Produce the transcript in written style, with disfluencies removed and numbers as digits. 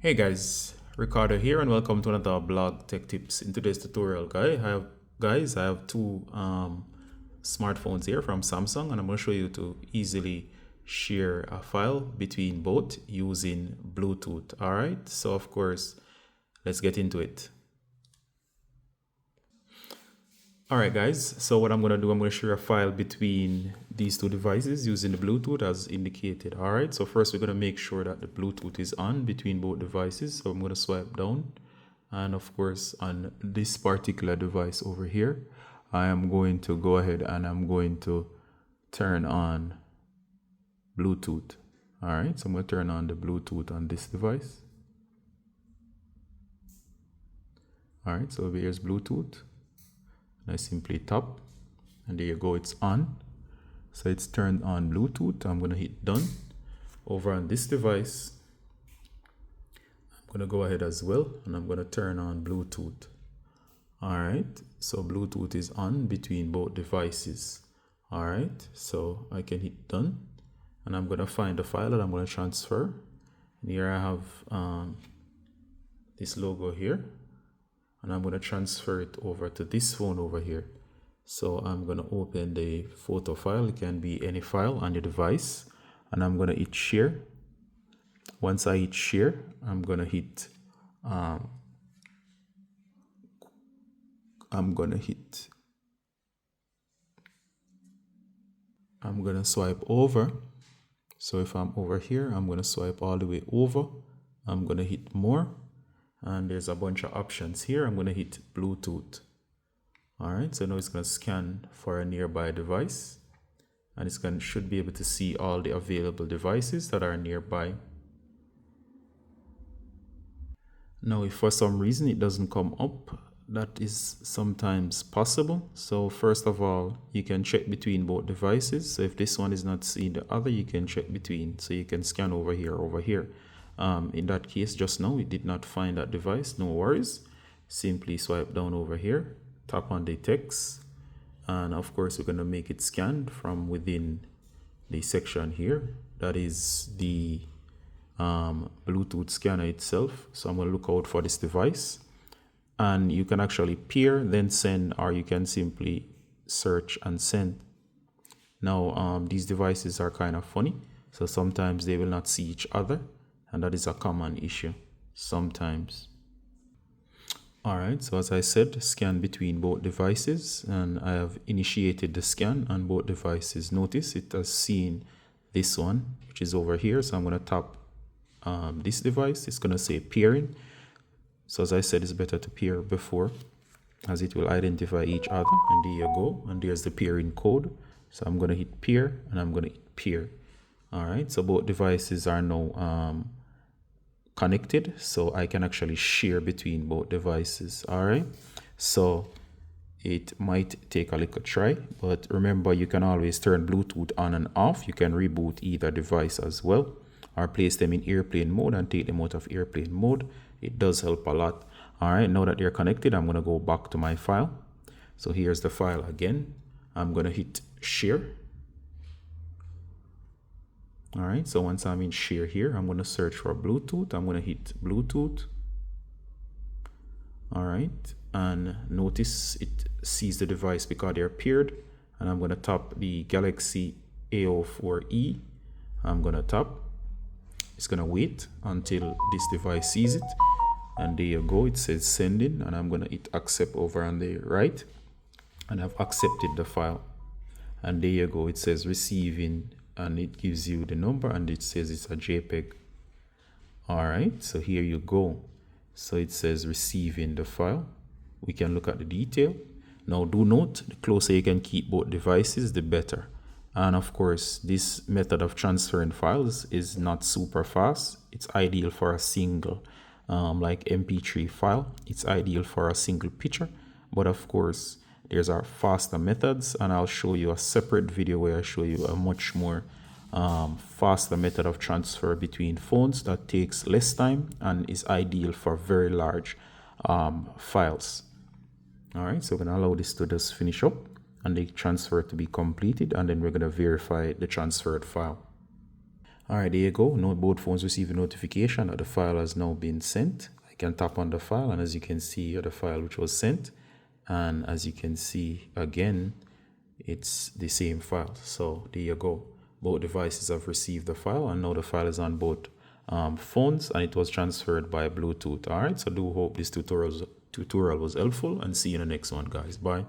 Hey guys, Ricardo here and welcome to another blog tech tips. In today's tutorial, I have two smartphones here from Samsung, and I'm going to show you to easily share a file between both using Bluetooth. All right, so of course, let's get into it. All right, guys. So what I'm going to do, I'm going to share a file between these two devices using the Bluetooth as indicated. All right. So first, we're going to make sure that the Bluetooth is on between both devices. So I'm going to swipe down. And of course, on this particular device over here, I am going to go ahead and I'm going to turn on Bluetooth. All right. So I'm going to turn on the Bluetooth on this device. All right. So here's Bluetooth. I simply tap and there you go, it's on. So it's turned on Bluetooth. I'm going to hit done. Over on this device, I'm going to go ahead as well and I'm going to turn on Bluetooth. All right, so Bluetooth is on between both devices. All right, so I can hit done and I'm going to find the file that I'm going to transfer. And here I have this logo here. And I'm going to transfer it over to this phone over here. So I'm going to open the photo file. It can be any file on your device. And I'm going to hit share. Once I hit share, I'm going to hit swipe over. So if I'm over here, I'm going to swipe all the way over. I'm going to hit more. And there's a bunch of options here. I'm going to hit Bluetooth. All right, so now it's going to scan for a nearby device. And should be able to see all the available devices that are nearby. Now, if for some reason it doesn't come up, that is sometimes possible. So first of all, you can check between both devices. So if this one is not seeing the other, you can check between. So you can scan over here, over here. In that case, just now, it did not find that device. No worries. Simply swipe down over here, tap on the text, and of course, we're going to make it scan from within the section here. That is the Bluetooth scanner itself. So I'm going to look out for this device. And you can actually pair, then send, or you can simply search and send. Now, these devices are kind of funny. So sometimes they will not see each other. And that is a common issue sometimes. All right, so as I said, scan between both devices, and I have initiated the scan on both devices. Notice it has seen this one, which is over here. So I'm going to tap this device. It's going to say pairing. So as I said, it's better to pair before, as it will identify each other. And there you go. And there's the pairing code. So I'm going to hit pair, and I'm going to hit pair. All right, so both devices are now connected, so I can actually share between both devices. All right, so it might take a little try, but remember, you can always turn Bluetooth on and off. You can reboot either device as well, or place them in airplane mode and take them out of airplane mode. It does help a lot. All right, now that they're connected, I'm going to go back to my file. So here's the file again. I'm going to hit share. All right, so once I'm in share here, I'm going to search for Bluetooth. I'm going to hit Bluetooth. All right, and notice it sees the device because they're paired. And I'm going to tap the Galaxy A04e. I'm going to tap. It's going to wait until this device sees it. And there you go, it says sending. And I'm going to hit accept over on the right. And I've accepted the file. And there you go, it says receiving. And it gives you the number and it says it's a JPEG. All right, so here you go. So it says receiving the file. We can look at the detail. Now do note, the closer you can keep both devices, the better. And of course, this method of transferring files is not super fast. It's ideal for a single like MP3 file. It's ideal for a single picture. But of course, there's our faster methods, and I'll show you a separate video where I show you a much more faster method of transfer between phones that takes less time and is ideal for very large files. All right, so we're going to allow this to just finish up and the transfer to be completed, and then we're going to verify the transferred file. All right, there you go. Note both phones receive a notification that the file has now been sent. I can tap on the file, and as you can see, the file which was sent, and as you can see again, it's the same file. So there you go. Both devices have received the file, and now the file is on both phones, and it was transferred by Bluetooth. All right, so do hope this tutorial was helpful, and see you in the next one, guys. Bye.